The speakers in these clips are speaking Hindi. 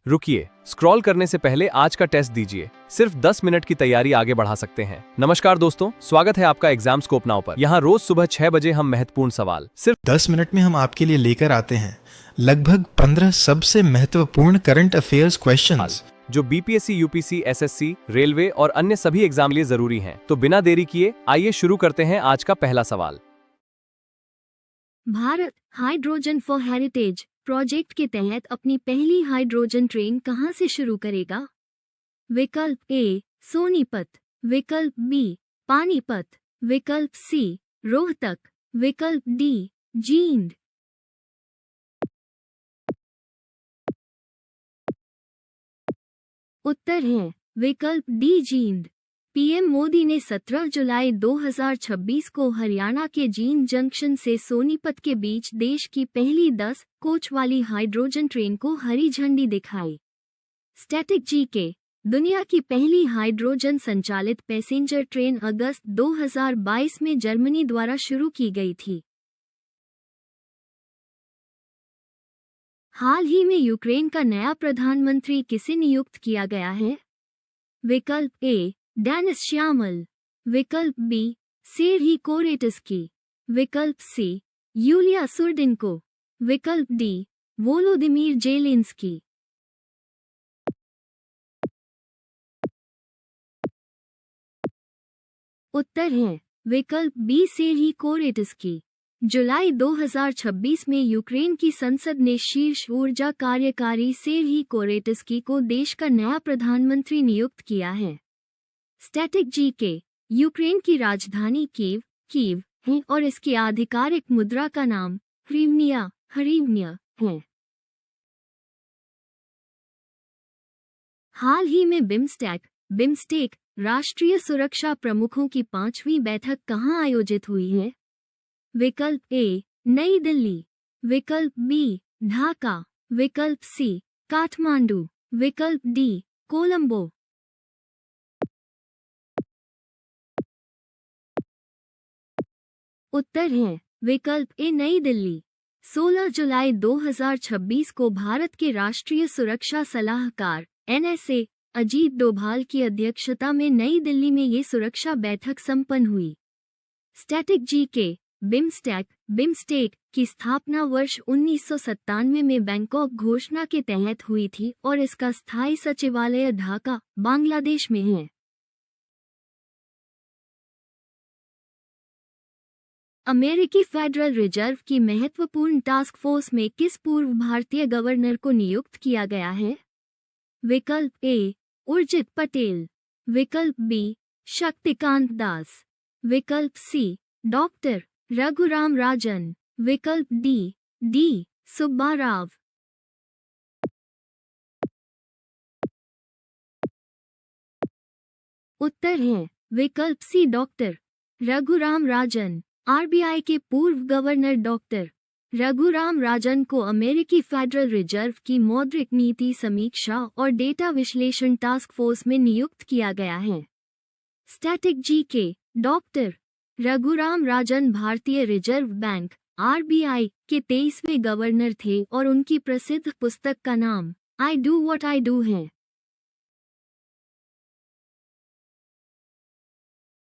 रुकिए, स्क्रॉल करने से पहले आज का टेस्ट दीजिए। सिर्फ 10 मिनट की तैयारी आगे बढ़ा सकते हैं। नमस्कार दोस्तों, स्वागत है आपका एग्जाम स्कोप नाउ पर। यहाँ रोज सुबह 6 बजे हम महत्वपूर्ण सवाल सिर्फ 10 मिनट में हम आपके लिए लेकर आते हैं लगभग 15 सबसे महत्वपूर्ण करंट अफेयर्स क्वेश्चंस जो बीपीएससी, यूपीएससी, एसएससी, रेलवे और अन्य सभी एग्जाम लिए जरूरी हैं। तो बिना देरी किए आइए शुरू करते हैं आज का पहला सवाल। Bharat hydrogen for heritage project के तहत अपनी पहली हाइड्रोजन ट्रेन कहां से शुरू करेगा? विकल्प ए सोनीपत, विकल्प बी पानीपत, विकल्प सी रोहतक, विकल्प डी जींद। उत्तर है विकल्प डी जींद। पीएम मोदी ने 17 जुलाई 2026 को हरियाणा के जींद जंक्शन से सोनीपत के बीच देश की पहली 10 कोच वाली हाइड्रोजन ट्रेन को हरी झंडी दिखाई। स्टैटिक जीके, दुनिया की पहली हाइड्रोजन संचालित पैसेंजर ट्रेन अगस्त 2022 में जर्मनी द्वारा शुरू की गई थी। हाल ही में यूक्रेन का नया प्रधानमंत्री किसे नियुक्त किया गया है? विकल्प ए डेनिस श्यामल, विकल्प बी सेर्ही कोरेटस्की, विकल्प सी यूलिया सुरडिनको, विकल्प डी वोलोदिमीर जेलेंस्की। उत्तर है विकल्प बी सेर्ही कोरेटस्की। जुलाई 2026 में यूक्रेन की संसद ने शीर्ष ऊर्जा कार्यकारी सेर्ही कोरेटस्की को देश का नया प्रधानमंत्री नियुक्त किया है। स्टैटिक जीके, यूक्रेन की राजधानी कीव है और इसकी आधिकारिक मुद्रा का नाम हरीवनिया है। हाल ही में बिम्स्टेक राष्ट्रीय सुरक्षा प्रमुखों की 5वीं बैठक कहां आयोजित हुई है? विकल्प ए नई दिल्ली, विकल्प बी ढाका, विकल्प सी काठमांडू, विकल्प डी कोलंबो। उत्तर है विकल्प ए नई दिल्ली। 16 जुलाई 2026 को भारत के राष्ट्रीय सुरक्षा सलाहकार NSA अजीत डोभाल की अध्यक्षता में नई दिल्ली में ये सुरक्षा बैठक संपन्न हुई। स्टैटिक जीके, बिम्स्टेक की स्थापना वर्ष 1997 में बैंकॉक घोषणा के तहत हुई थी और इसका स्थायी सचिवालय ढाका, बांग्लादेश में है। अमेरिकी फेडरल रिजर्व की महत्वपूर्ण टास्क फोर्स में किस पूर्व भारतीय गवर्नर को नियुक्त किया गया है? विकल्प ए उर्जित पटेल, विकल्प बी शक्तिकांत दास, विकल्प सी डॉक्टर रघुराम राजन, विकल्प डी सुब्बा राव। उत्तर है विकल्प सी डॉक्टर रघुराम राजन। आरबीआई के पूर्व गवर्नर डॉक्टर रघुराम राजन को अमेरिकी फेडरल रिजर्व की मौद्रिक नीति समीक्षा और डेटा विश्लेषण टास्क फोर्स में नियुक्त किया गया है। Static GK, doctor Raghuram Rajan भारतीय रिजर्व बैंक आरबीआई के 23वें गवर्नर थे और उनकी प्रसिद्ध पुस्तक का नाम I do what I do है।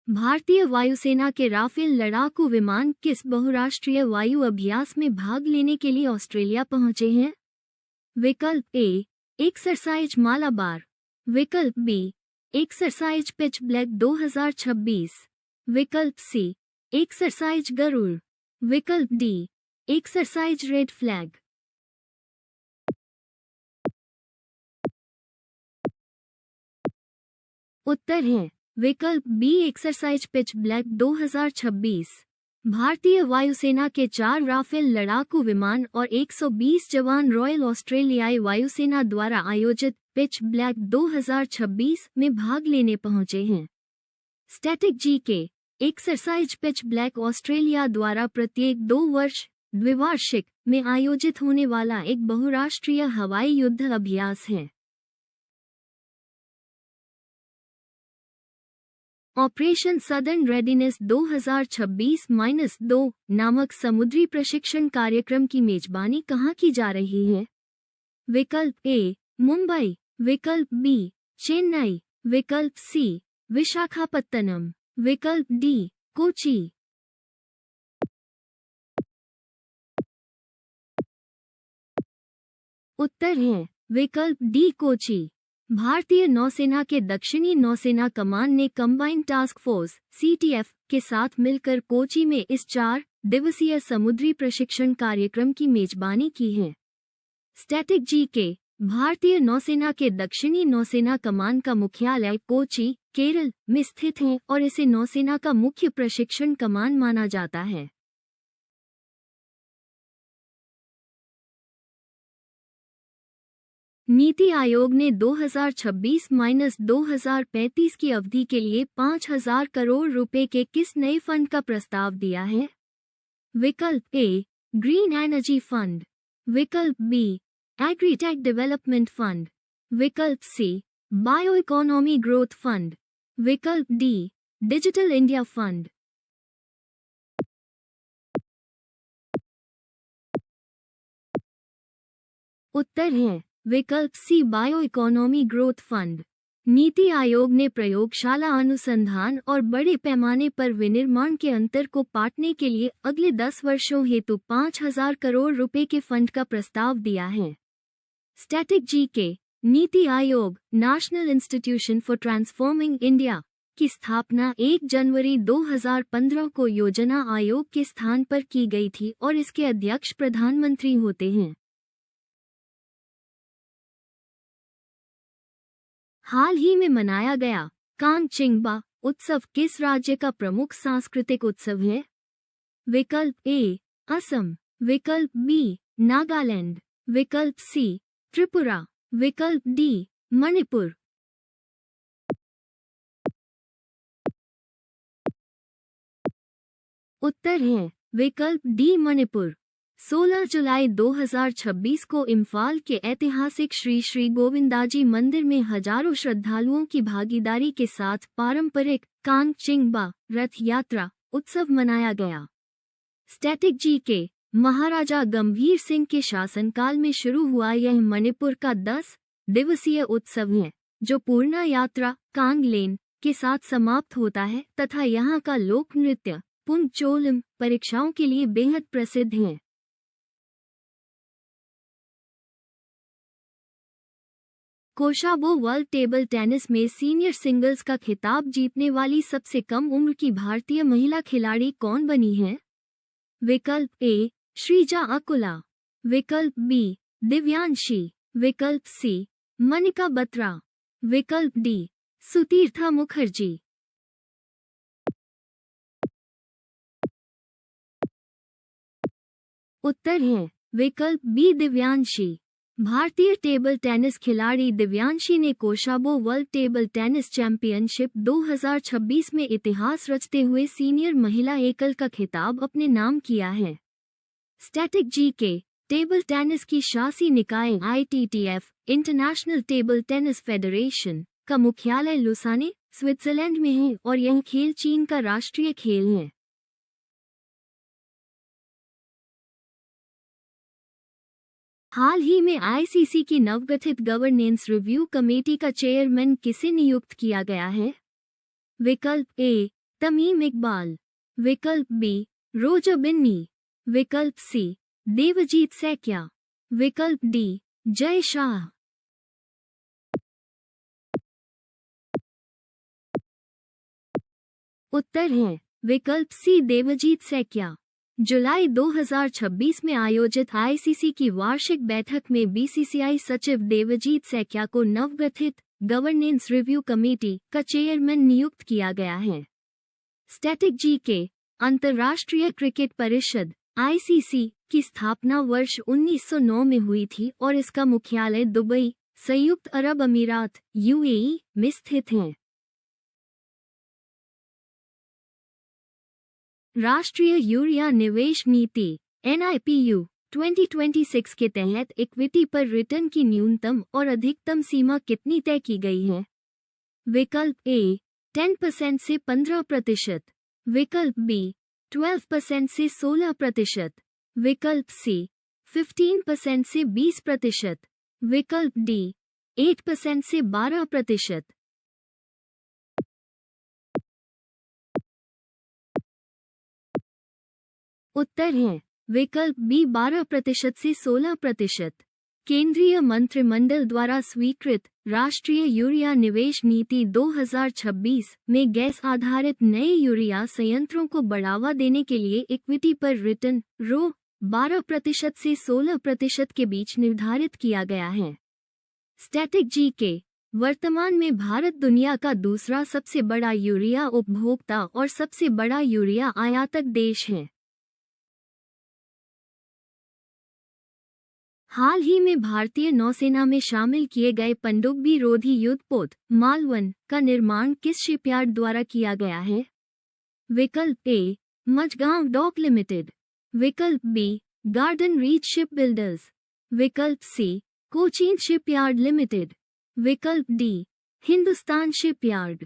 भारतीय वायुसेना के राफेल लड़ाकू विमान किस बहुराष्ट्रीय वायु अभ्यास में भाग लेने के लिए ऑस्ट्रेलिया पहुंचे हैं? विकल्प ए एक्सरसाइज मालाबार, विकल्प बी एक्सरसाइज पिच ब्लैक 2026, विकल्प सी एक्सरसाइज गरुड़, विकल्प डी एक्सरसाइज रेड फ्लैग। उत्तर है विकल्प बी एक्सरसाइज पिच ब्लैक 2026। भारतीय वायुसेना के 4 राफेल लड़ाकू विमान और 120 जवान रॉयल ऑस्ट्रेलियाई वायुसेना द्वारा आयोजित पिच ब्लैक 2026 में भाग लेने पहुंचे हैं। Static GK, exercise pitch black Australia द्वारा प्रत्येक 2 वर्ष द्विवार्षिक में आयोजित होने वाला एक बहुराष्ट्रीय हवाई युद्ध अभ्यास है। ऑपरेशन सदर्न रेडीनेस 2026-2 नामक समुद्री प्रशिक्षण कार्यक्रम की मेजबानी कहां की जा रही है? विकल्प ए मुंबई, विकल्प बी चेन्नई, विकल्प सी विशाखापत्तनम, विकल्प डी कोची। उत्तर है विकल्प डी कोची। भारतीय नौसेना के दक्षिणी नौसेना कमान ने कंबाइंड टास्क फोर्स (CTF) के साथ मिलकर कोची में इस 4 दिवसीय समुद्री प्रशिक्षण कार्यक्रम की मेजबानी की है। Static GK. भारतीय नौसेना के दक्षिणी नौसेना कमान का मुख्यालय कोची, केरल में स्थित है और इसे नौसेना का मुख्य प्रशिक्षण कमान माना जाता है। नीति आयोग ने 2026-2035 की अवधि के लिए 5,000 करोड़ रुपए के किस नए फंड का प्रस्ताव दिया है? विकल्प ए ग्रीन एनर्जी फंड, विकल्प बी एग्रीटेक डेवलपमेंट फंड, विकल्प सी बायो इकोनॉमी ग्रोथ फंड, विकल्प डी डिजिटल इंडिया फंड। उत्तर है विकल्प सी bio economy growth fund. NITI Aayog ने प्रयोगशाला अनुसंधान और बड़े पैमाने पर विनिर्माण के अंतर को पाटने के लिए अगले 10 वर्षों हेतु 5,000 करोड़ रुपए के फंड का प्रस्ताव दिया है। Static GK. NITI Aayog national institution for transforming India की स्थापना 1 जनवरी 2015 को योजना आयोग के स्थान पर की गई थी और इसके अध्यक्ष प्रधानमंत्री होते हैं। हाल ही में मनाया गया कांगचिंगबा उत्सव किस राज्य का प्रमुख सांस्कृतिक उत्सव है? विकल्प ए असम, विकल्प बी नागालैंड, विकल्प सी त्रिपुरा, विकल्प डी मणिपुर। उत्तर है विकल्प डी मणिपुर। 16 जुलाई 2026 को इम्फाल के ऐतिहासिक श्री श्री गोविंदाजी मंदिर में हजारों श्रद्धालुओं की भागीदारी के साथ पारंपरिक कांगचिंगबा रथ यात्रा उत्सव मनाया गया। Static GK. महाराजा गंभीर सिंह के शासनकाल में शुरू हुआ यह मणिपुर का 10 दिवसीय उत्सव है जो पूर्णा यात्रा कांगलेन के साथ समाप्त होता है तथा यहाँ का लोक नृत्य पुंगचोलम परीक्षाओं के लिए बेहद प्रसिद्ध है। कोशाबो वर्ल्ड टेबल टेनिस में सीनियर सिंगल्स का खिताब जीतने वाली सबसे कम उम्र की भारतीय महिला खिलाड़ी कौन बनी है? विकल्प ए श्रीजा अकुला, विकल्प बी दिव्यांशी, विकल्प सी मनिका बत्रा, विकल्प डी सुतीर्था मुखर्जी। उत्तर है विकल्प बी दिव्यांशी। भारतीय टेबल टेनिस खिलाड़ी दिव्यांशी ने कोशाबो वर्ल्ड टेबल टेनिस चैंपियनशिप 2026 में इतिहास रचते हुए सीनियर महिला एकल का खिताब अपने नाम किया है। Static GK. टेबल टेनिस की शासी निकाय ITTF international table tennis federation का मुख्यालय लुसाने स्विट्जरलैंड में है और यह खेल चीन का राष्ट्रीय खेल है। हाल ही में ICC की नवगठित गवर्नेंस रिव्यू कमेटी का चेयरमैन किसे नियुक्त किया गया है? विकल्प ए तमीम इकबाल, विकल्प बी रोजर बिन्नी, विकल्प सी देवजीत सैकिया, विकल्प डी जय शाह। उत्तर है विकल्प सी देवजीत सैकिया। जुलाई 2026 में आयोजित ICC की वार्षिक बैठक में BCCI सचिव देवजीत सैकिया को नवगठित गवर्नेंस रिव्यू कमेटी का चेयरमैन नियुक्त किया गया है। Static GK. अंतर्राष्ट्रीय क्रिकेट परिषद ICC की स्थापना वर्ष 1909 में हुई थी और इसका मुख्यालय दुबई, संयुक्त अरब अमीरात UAE में स्थित है। राष्ट्रीय यूरिया निवेश नीति NIPU 2026 के तहत इक्विटी पर रिटर्न की न्यूनतम और अधिकतम सीमा कितनी तय की गई है? विकल्प ए 10% से 15%, विकल्प बी 12% से 16%, विकल्प सी 15% से 20%, विकल्प डी 8% से 12%। उत्तर है विकल्प बी 12% से 16%। केंद्रीय मंत्रिमंडल द्वारा स्वीकृत राष्ट्रीय यूरिया निवेश नीति 2026 में गैस आधारित नए यूरिया संयंत्रों को बढ़ावा देने के लिए इक्विटी पर रिटर्न रो 12% से 16% के बीच निर्धारित किया गया है। Static GK. वर्तमान में भारत दुनिया का दूसरा सबसे बड़ा यूरिया उपभोक्ता और सबसे बड़ा यूरिया आयातक देश है। हाल ही में भारतीय नौसेना में शामिल किए गए पनडुब्बी रोधी युद्धपोत मालवन का निर्माण किस शिपयार्ड द्वारा किया गया है? विकल्प ए मझगांव डॉक लिमिटेड, विकल्प B Garden Reach Shipbuilders, विकल्प सी कोचीन शिपयार्ड लिमिटेड, विकल्प डी हिंदुस्तान शिपयार्ड।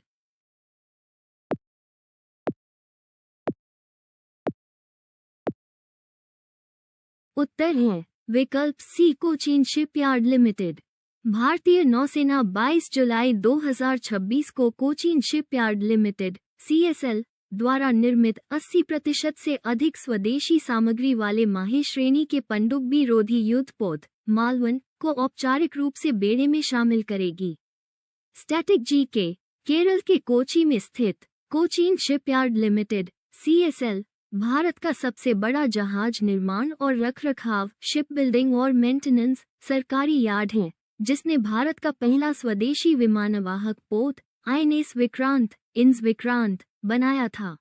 उत्तर है विकल्प सी कोचीन शिपयार्ड लिमिटेड। भारतीय नौसेना 22 जुलाई 2026 को कोचीन शिपयार्ड लिमिटेड (CSL) द्वारा निर्मित 80% से अधिक स्वदेशी सामग्री वाले माही श्रेणी के पनडुब्बी रोधी युद्धपोत मालवन को औपचारिक रूप से बेड़े में शामिल करेगी। Static GK. केरल के कोची में स्थित Cochin Shipyard limited (CSL) Bharat का सबसे बड़ा जहाज निर्माण और रखरखाव, शिप बिल्डिंग और मेंटेनेंस सरकारी यार्ड है, जिसने भारत का पहला स्वदेशी विमानवाहक पोत INS विक्रांत बनाया था।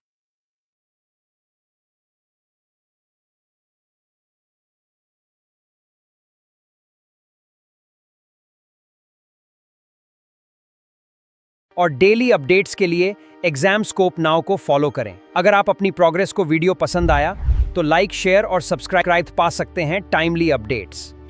और डेली अपडेट्स के लिए एग्जाम स्कोप नाउ को फॉलो करें। अगर आप अपनी प्रोग्रेस को वीडियो पसंद आया तो लाइक, शेयर और सब्सक्राइब पा सकते हैं टाइमली अपडेट्स।